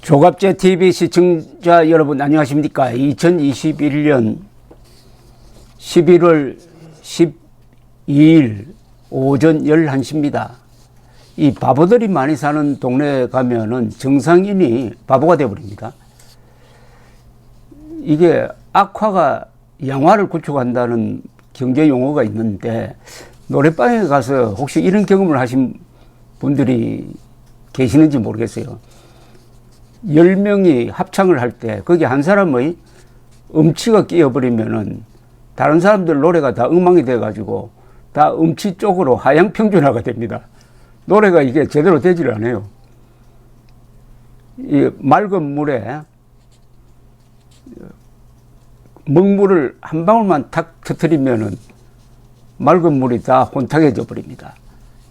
조갑제 TV 시청자 여러분 안녕하십니까? 2021년 11월 12일 오전 11시입니다. 이 바보들이 많이 사는 동네에 가면은 정상인이 바보가 되어버립니다. 이게 악화가 양화를 구축한다는 경제 용어가 있는데 노래방에 가서 혹시 이런 경험을 하신 분들이 계시는지 모르겠어요. 10명이 합창을 할 때 거기 한 사람의 음치가 끼어버리면은 다른 사람들 노래가 다 엉망이 돼가지고 다 음치 쪽으로 하향평준화가 됩니다. 노래가 이게 제대로 되지를 않아요. 이 맑은 물에 먹물을 한 방울만 탁 터뜨리면은 맑은 물이 다 혼탁해져 버립니다.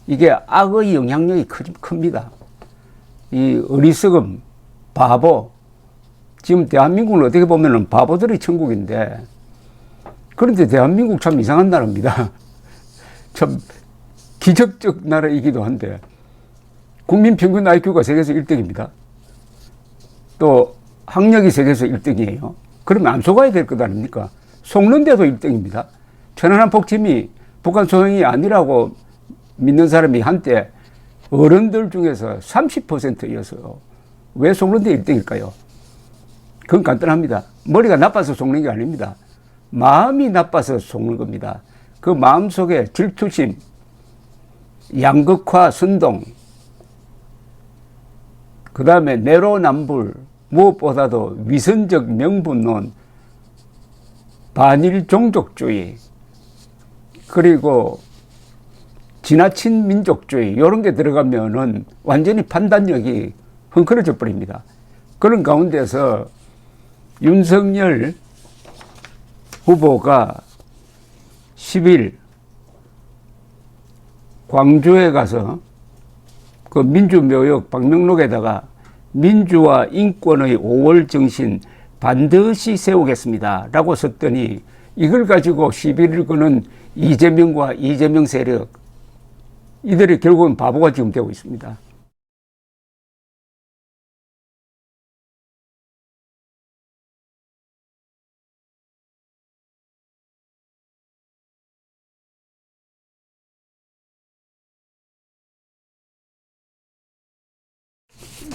이게 악의 영향력이 큽니다. 이 어리석음, 바보. 지금 대한민국은 어떻게 보면은 바보들의 천국인데, 그런데 대한민국 참 이상한 나라입니다. 참 기적적 나라이기도 한데, 국민 평균 IQ가 세계에서 1등입니다. 또 학력이 세계에서 1등이에요. 그러면 안 속아야 될 것 아닙니까? 속는데도 1등입니다. 천안함 폭침이 북한 소행이 아니라고 믿는 사람이 한때 어른들 중에서 30%였어요. 왜 속는데 1등일까요? 그건 간단합니다. 머리가 나빠서 속는 게 아닙니다. 마음이 나빠서 속는 겁니다. 그 마음 속에 질투심, 양극화, 선동, 그 다음에 내로남불, 무엇보다도 위선적 명분론, 반일 종족주의, 그리고 지나친 민족주의, 이런 게 들어가면은 완전히 판단력이 헝클어져 버립니다. 그런 가운데서 윤석열 후보가 10일 광주에 가서 그 민주묘역 방명록에다가 민주와 인권의 5월 정신 반드시 세우겠습니다 라고 썼더니 이걸 가지고 시비를 거는 이재명과 이재명 세력, 이들이 결국은 바보가 지금 되고 있습니다.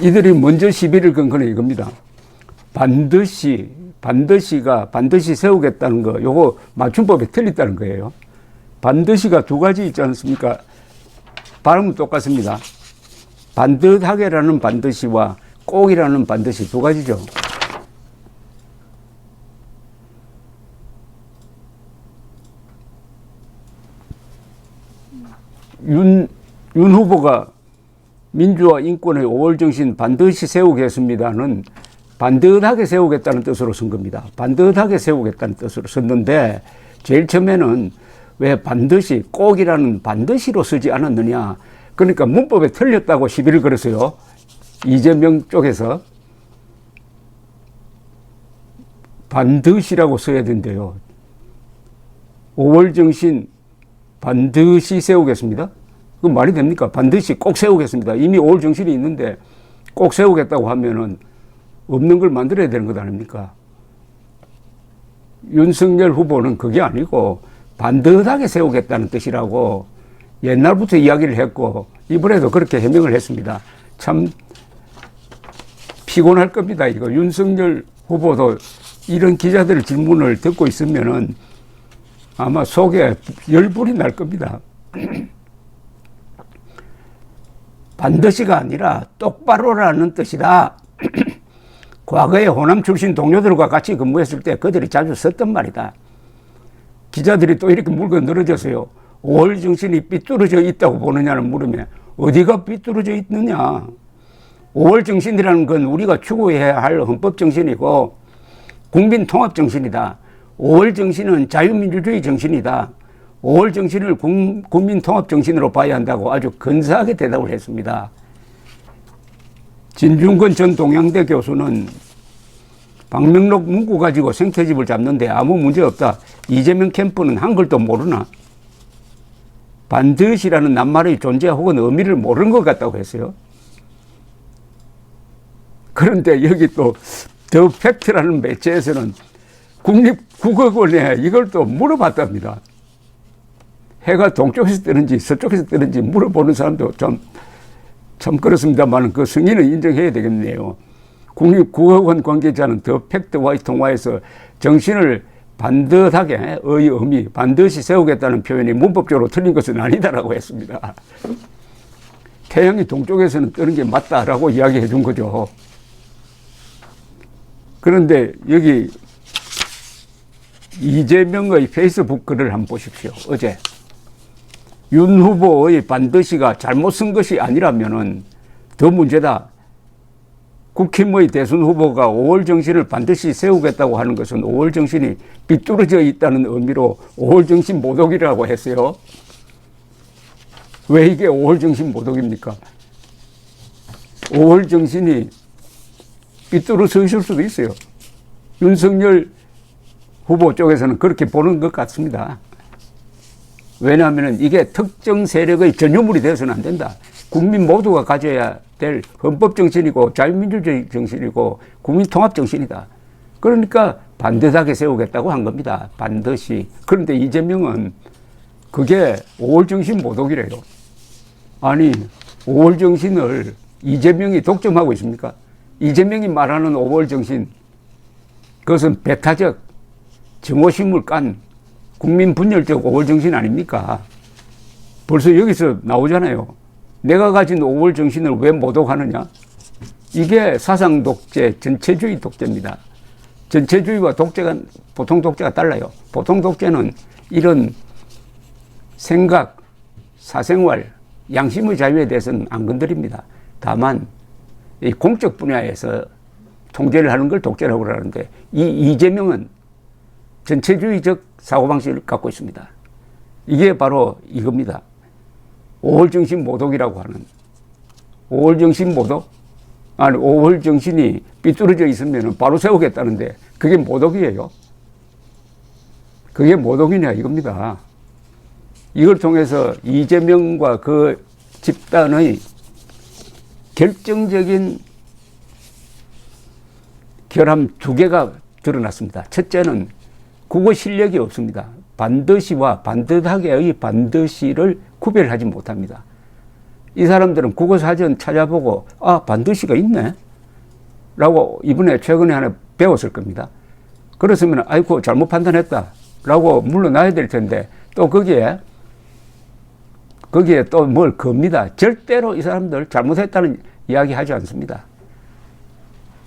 이들이 먼저 시비를 건 거는 이겁니다. 반드시 세우겠다는 거, 요거 맞춤법에 틀렸다는 거예요. 반드시가 두 가지 있지 않습니까? 발음은 똑같습니다. 반듯하게라는 반드시와 꼭이라는 반드시 두 가지죠. 윤 후보가 민주와 인권의 5월 정신 반드시 세우겠습니다는 반듯하게 세우겠다는 뜻으로 쓴 겁니다. 반듯하게 세우겠다는 뜻으로 썼는데 제일 처음에는 왜 반드시 꼭이라는 반드시로 쓰지 않았느냐. 그러니까 문법에 틀렸다고 시비를 걸었어요. 이재명 쪽에서. 반드시라고 써야 된대요. 5월 정신 반드시 세우겠습니다. 그건 말이 됩니까? 반드시 꼭 세우겠습니다. 이미 5월 정신이 있는데 꼭 세우겠다고 하면은 없는 걸 만들어야 되는 것 아닙니까? 윤석열 후보는 그게 아니고 반듯하게 세우겠다는 뜻이라고 옛날부터 이야기를 했고 이번에도 그렇게 해명을 했습니다. 참 피곤할 겁니다. 이거 윤석열 후보도 이런 기자들 질문을 듣고 있으면은 아마 속에 열불이 날 겁니다. 반드시가 아니라 똑바로라는 뜻이다. 과거에 호남 출신 동료들과 같이 근무했을 때 그들이 자주 썼던 말이다. 기자들이 또 이렇게 물고 늘어져서요. 5월 정신이 삐뚤어져 있다고 보느냐는 물으면 어디가 삐뚤어져 있느냐. 5월 정신이라는 건 우리가 추구해야 할 헌법 정신이고 국민 통합 정신이다. 5월 정신은 자유민주주의 정신이다. 5월 정신을 국민 통합 정신으로 봐야 한다고 아주 근사하게 대답을 했습니다. 진중권 전 동양대 교수는 방명록 문구 가지고 생태집을 잡는데 아무 문제 없다. 이재명 캠프는 한글도 모르나? 반드시라는 낱말의 존재 혹은 의미를 모르는 것 같다고 했어요. 그런데 여기 또 더 팩트라는 매체에서는 국립국어원에 이걸 또 물어봤답니다. 해가 동쪽에서 뜨는지 서쪽에서 뜨는지 물어보는 사람도 참 그렇습니다만 그 승인을 인정해야 되겠네요. 국립국어원 관계자는 더 팩트와의 통화에서 정신을 반듯하게 의미 반드시 세우겠다는 표현이 문법적으로 틀린 것은 아니다라고 했습니다. 태양이 동쪽에서는 뜨는 게 맞다라고 이야기해 준 거죠. 그런데 여기 이재명의 페이스북 글을 한번 보십시오. 어제 윤 후보의 반드시가 잘못 쓴 것이 아니라면은 더 문제다. 국힘의 대선 후보가 5월 정신을 반드시 세우겠다고 하는 것은 5월 정신이 삐뚤어져 있다는 의미로 5월 정신 모독이라고 했어요. 왜 이게 5월 정신 모독입니까? 5월 정신이 삐뚤어져 있을 수도 있어요. 윤석열 후보 쪽에서는 그렇게 보는 것 같습니다. 왜냐하면 이게 특정 세력의 전유물이 되어서는 안 된다. 국민 모두가 가져야 될 헌법 정신이고 자유민주주의 정신이고 국민 통합 정신이다. 그러니까 반듯하게 세우겠다고 한 겁니다. 반드시. 그런데 이재명은 그게 5월 정신 모독이래요. 아니 5월 정신을 이재명이 독점하고 있습니까? 이재명이 말하는 5월 정신, 그것은 배타적 정오심을 깐 국민 분열적 5월 정신 아닙니까? 벌써 여기서 나오잖아요. 내가 가진 5월 정신을 왜 모독하느냐? 이게 사상 독재, 전체주의 독재입니다. 전체주의와 독재가, 보통 독재가 달라요. 보통 독재는 이런 생각, 사생활, 양심의 자유에 대해서는 안 건드립니다. 다만 이 공적 분야에서 통제를 하는 걸 독재라고 그러는데 이 이재명은 전체주의적 사고방식을 갖고 있습니다. 이게 바로 이겁니다. 5월 정신 모독이라고 하는 5월 정신 모독? 아니 5월 정신이 삐뚤어져 있으면 바로 세우겠다는데 그게 모독이에요. 그게 모독이냐 이겁니다. 이걸 통해서 이재명과 그 집단의 결정적인 결함 두 개가 드러났습니다. 첫째는 국어 실력이 없습니다. 반드시와 반듯하게의 반드시를 구별하지 못합니다. 이 사람들은 국어 사전 찾아보고 아 반드시가 있네 라고 이번에 최근에 하나 배웠을 겁니다. 그렇으면 아이고 잘못 판단했다 라고 물러나야 될 텐데 또 거기에 또 뭘 겁니다. 절대로 이 사람들 잘못했다는 이야기 하지 않습니다.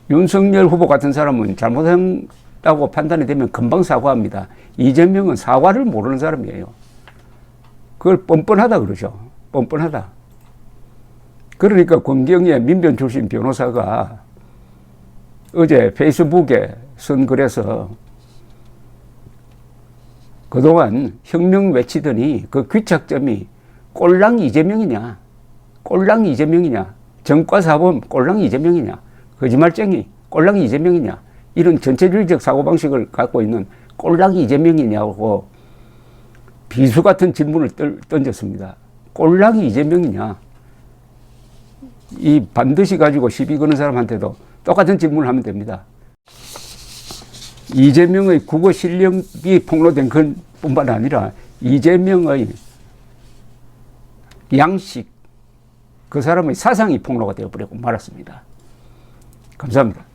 윤석열 후보 같은 사람은 잘못했다고 판단이 되면 금방 사과합니다. 이재명은 사과를 모르는 사람이에요. 그걸 뻔뻔하다 그러죠. 뻔뻔하다. 그러니까 권경의 민변 출신 변호사가 어제 페이스북에 쓴 글에서 그동안 혁명 외치더니 그 귀착점이 꼴랑 이재명이냐, 꼴랑 이재명이냐, 정과사범 꼴랑 이재명이냐, 거짓말쟁이 꼴랑 이재명이냐, 이런 전체주의적 사고방식을 갖고 있는 꼴랑 이재명이냐고 비수 같은 질문을 던졌습니다. 꼴랑 이재명이냐. 이 반드시 가지고 시비 거는 사람한테도 똑같은 질문을 하면 됩니다. 이재명의 국어 실력이 폭로된 것뿐만 아니라 이재명의 양식, 그 사람의 사상이 폭로가 되어버리고 말았습니다. 감사합니다.